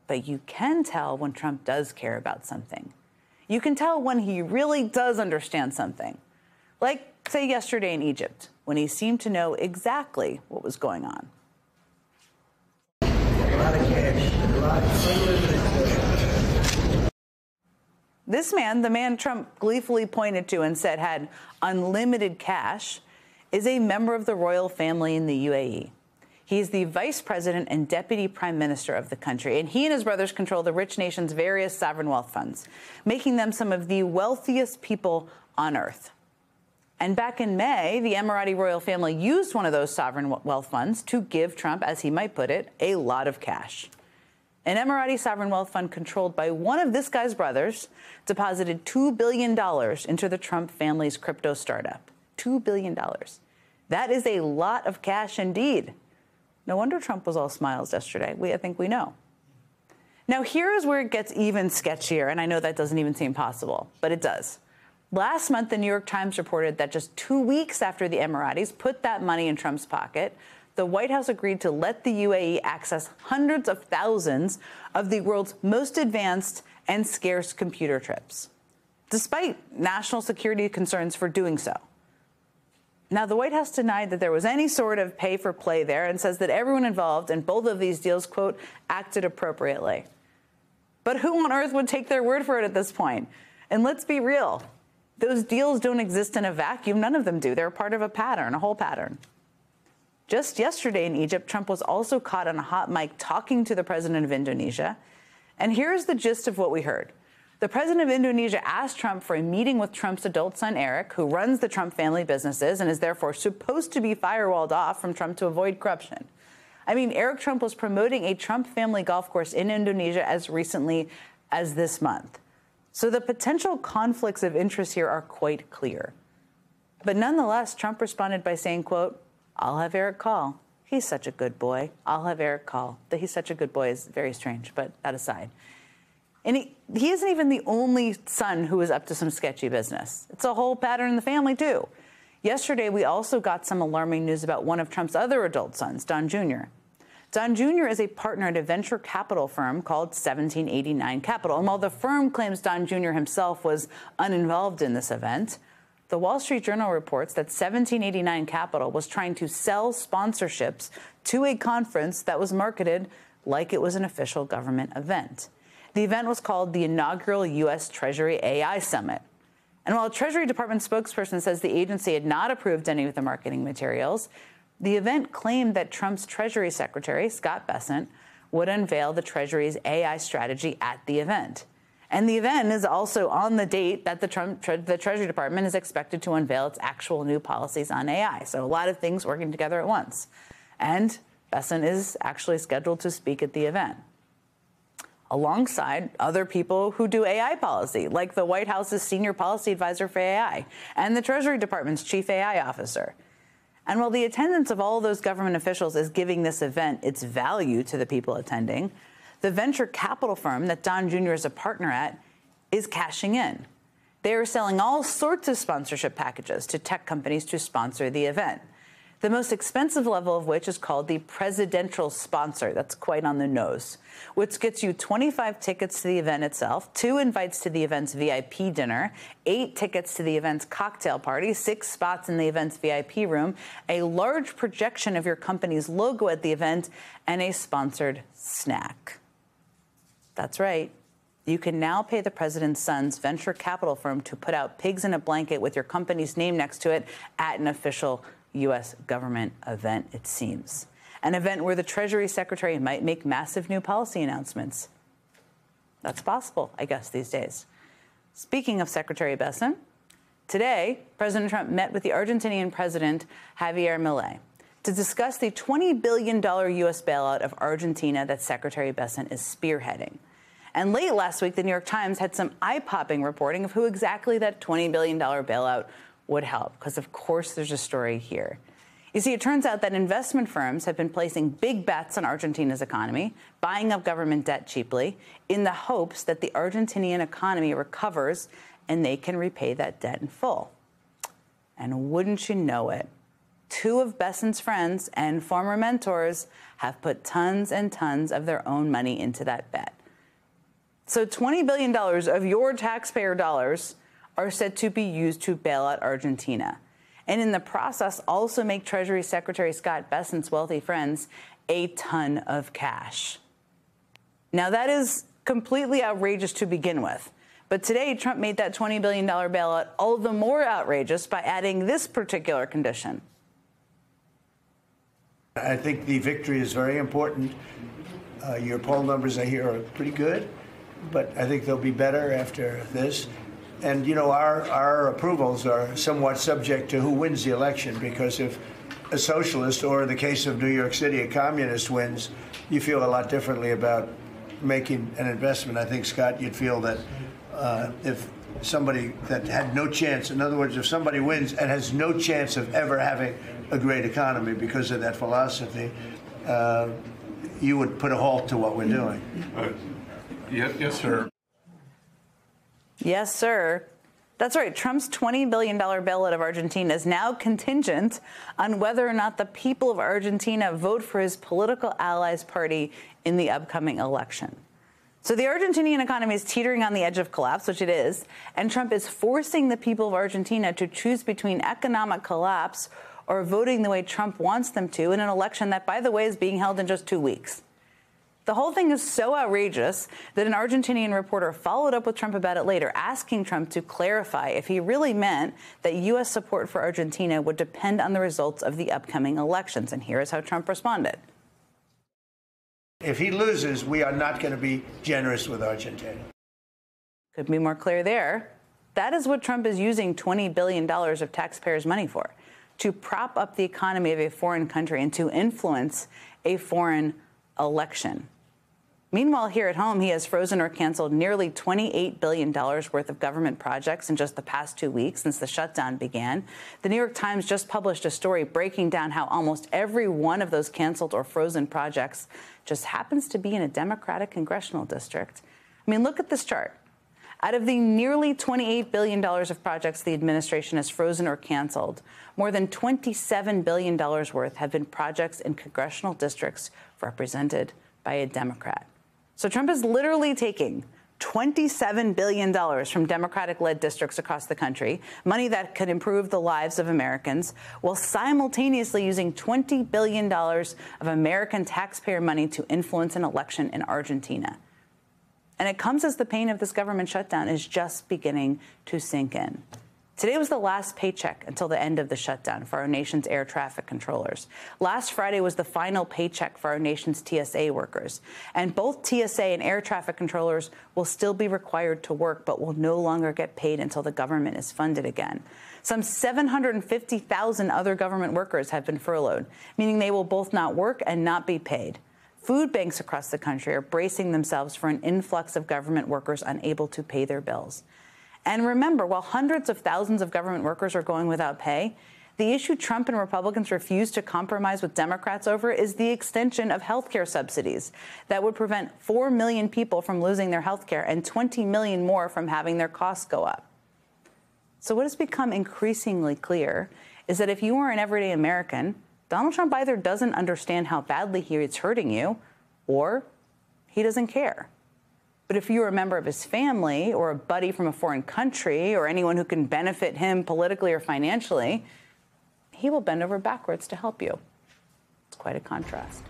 But you can tell when Trump does care about something. You can tell when he really does understand something. Like, say, yesterday in Egypt, when he seemed to know exactly what was going on. This man, the man Trump gleefully pointed to and said had unlimited cash, is a member of the royal family in the UAE. He is the vice president and deputy prime minister of the country, and he and his brothers control the rich nation's various sovereign wealth funds, making them some of the wealthiest people on earth. And back in May, the Emirati royal family used one of those sovereign wealth funds to give Trump, as he might put it, a lot of cash. An Emirati sovereign wealth fund controlled by one of this guy's brothers deposited $2 billion into the Trump family's crypto startup. $2 billion. That is a lot of cash indeed. No wonder Trump was all smiles yesterday. I think we know. Now, here's where it gets even sketchier, and I know that doesn't even seem possible, but it does. Last month, the New York Times reported that just 2 weeks after the Emiratis put that money in Trump's pocket, the White House agreed to let the UAE access hundreds of thousands of the world's most advanced and scarce computer chips, despite national security concerns for doing so. Now, the White House denied that there was any sort of pay for play there and says that everyone involved in both of these deals, quote, acted appropriately. But who on earth would take their word for it at this point? And let's be real. Those deals don't exist in a vacuum. None of them do. They're part of a pattern, a whole pattern. Just yesterday in Egypt, Trump was also caught on a hot mic talking to the president of Indonesia. And here's the gist of what we heard. The president of Indonesia asked Trump for a meeting with Trump's adult son, Eric, who runs the Trump family businesses and is therefore supposed to be firewalled off from Trump to avoid corruption. I mean, Eric Trump was promoting a Trump family golf course in Indonesia as recently as this month. So the potential conflicts of interest here are quite clear. But nonetheless, Trump responded by saying, quote, I'll have Eric call. He's such a good boy. I'll have Eric call. That he's such a good boy is very strange, but that aside. And he isn't even the only son who is up to some sketchy business. It's a whole pattern in the family, too. Yesterday, we also got some alarming news about one of Trump's other adult sons, Don Jr. Don Jr. is a partner at a venture capital firm called 1789 Capital. And while the firm claims Don Jr. himself was uninvolved in this event, the Wall Street Journal reports that 1789 Capital was trying to sell sponsorships to a conference that was marketed like it was an official government event. The event was called the inaugural U.S. Treasury AI Summit. And while a Treasury Department spokesperson says the agency had not approved any of the marketing materials, the event claimed that Trump's Treasury Secretary, Scott Bessent, would unveil the Treasury's AI strategy at the event. And the event is also on the date that the Treasury Department is expected to unveil its actual new policies on AI. So a lot of things working together at once. And Bessent is actually scheduled to speak at the event, alongside other people who do AI policy, like the White House's senior policy advisor for AI and the Treasury Department's chief AI officer. And while the attendance of all those government officials is giving this event its value to the people attending, the venture capital firm that Don Jr. is a partner at is cashing in. They are selling all sorts of sponsorship packages to tech companies to sponsor the event, the most expensive level of which is called the presidential sponsor. That's quite on the nose, which gets you 25 tickets to the event itself, 2 invites to the event's VIP dinner, 8 tickets to the event's cocktail party, 6 spots in the event's VIP room, a large projection of your company's logo at the event, and a sponsored snack. That's right. You can now pay the president's son's venture capital firm to put out pigs in a blanket with your company's name next to it at an official U.S. government event, it seems. An event where the Treasury Secretary might make massive new policy announcements. That's possible, I guess, these days. Speaking of Secretary Bessent, today, President Trump met with the Argentinian President Javier Milei to discuss the $20 billion U.S. bailout of Argentina that Secretary Bessent is spearheading. And late last week, the New York Times had some eye-popping reporting of who exactly that $20 billion bailout would help, because of course there's a story here. You see, it turns out that investment firms have been placing big bets on Argentina's economy, buying up government debt cheaply, in the hopes that the Argentinian economy recovers and they can repay that debt in full. And wouldn't you know it, 2 of Bessent's friends and former mentors have put tons and tons of their own money into that bet. So $20 billion of your taxpayer dollars are said to be used to bail out Argentina, and in the process also make Treasury Secretary Scott Bessent's wealthy friends a ton of cash. Now, that is completely outrageous to begin with. But today, Trump made that $20 billion bailout all the more outrageous by adding this particular condition. I think the victory is very important. Your poll numbers, I hear, are pretty good, but I think they'll be better after this. And, you know, our approvals are somewhat subject to who wins the election, because if a socialist, or in the case of New York City, a communist wins, you feel a lot differently about making an investment. I think, Scott, you'd feel that if somebody that had no chance, in other words, if somebody wins and has no chance of ever having a great economy because of that philosophy, you would put a halt to what we're doing. Yes, sir. Yes, sir. That's right. Trump's $20 billion bailout of Argentina is now contingent on whether or not the people of Argentina vote for his political allies' party in the upcoming election. So the Argentinian economy is teetering on the edge of collapse, which it is, and Trump is forcing the people of Argentina to choose between economic collapse or voting the way Trump wants them to in an election that, by the way, is being held in just 2 weeks. The whole thing is so outrageous that an Argentinian reporter followed up with Trump about it later, asking Trump to clarify if he really meant that U.S. support for Argentina would depend on the results of the upcoming elections. And here is how Trump responded. If he loses, we are not going to be generous with Argentina. Could be more clear there. That is what Trump is using $20 billion of taxpayers' money for, to prop up the economy of a foreign country and to influence a foreign election. Meanwhile, here at home, he has frozen or canceled nearly $28 billion worth of government projects in just the past 2 weeks since the shutdown began. The New York Times just published a story breaking down how almost every one of those canceled or frozen projects just happens to be in a Democratic congressional district. I mean, look at this chart. Out of the nearly $28 billion of projects the administration has frozen or canceled, more than $27 billion worth have been projects in congressional districts represented by a Democrat. So Trump is literally taking $27 billion from Democratic-led districts across the country, money that could improve the lives of Americans, while simultaneously using $20 billion of American taxpayer money to influence an election in Argentina. And it comes as the pain of this government shutdown is just beginning to sink in. Today was the last paycheck until the end of the shutdown for our nation's air traffic controllers. Last Friday was the final paycheck for our nation's TSA workers. And both TSA and air traffic controllers will still be required to work, but will no longer get paid until the government is funded again. Some 750,000 other government workers have been furloughed, meaning they will both not work and not be paid. Food banks across the country are bracing themselves for an influx of government workers unable to pay their bills. And remember, while hundreds of thousands of government workers are going without pay, the issue Trump and Republicans refuse to compromise with Democrats over is the extension of health care subsidies that would prevent 4 million people from losing their health care and 20 million more from having their costs go up. So what has become increasingly clear is that if you are an everyday American, Donald Trump either doesn't understand how badly he is hurting you, or he doesn't care. But if you're a member of his family or a buddy from a foreign country or anyone who can benefit him politically or financially, he will bend over backwards to help you. It's quite a contrast.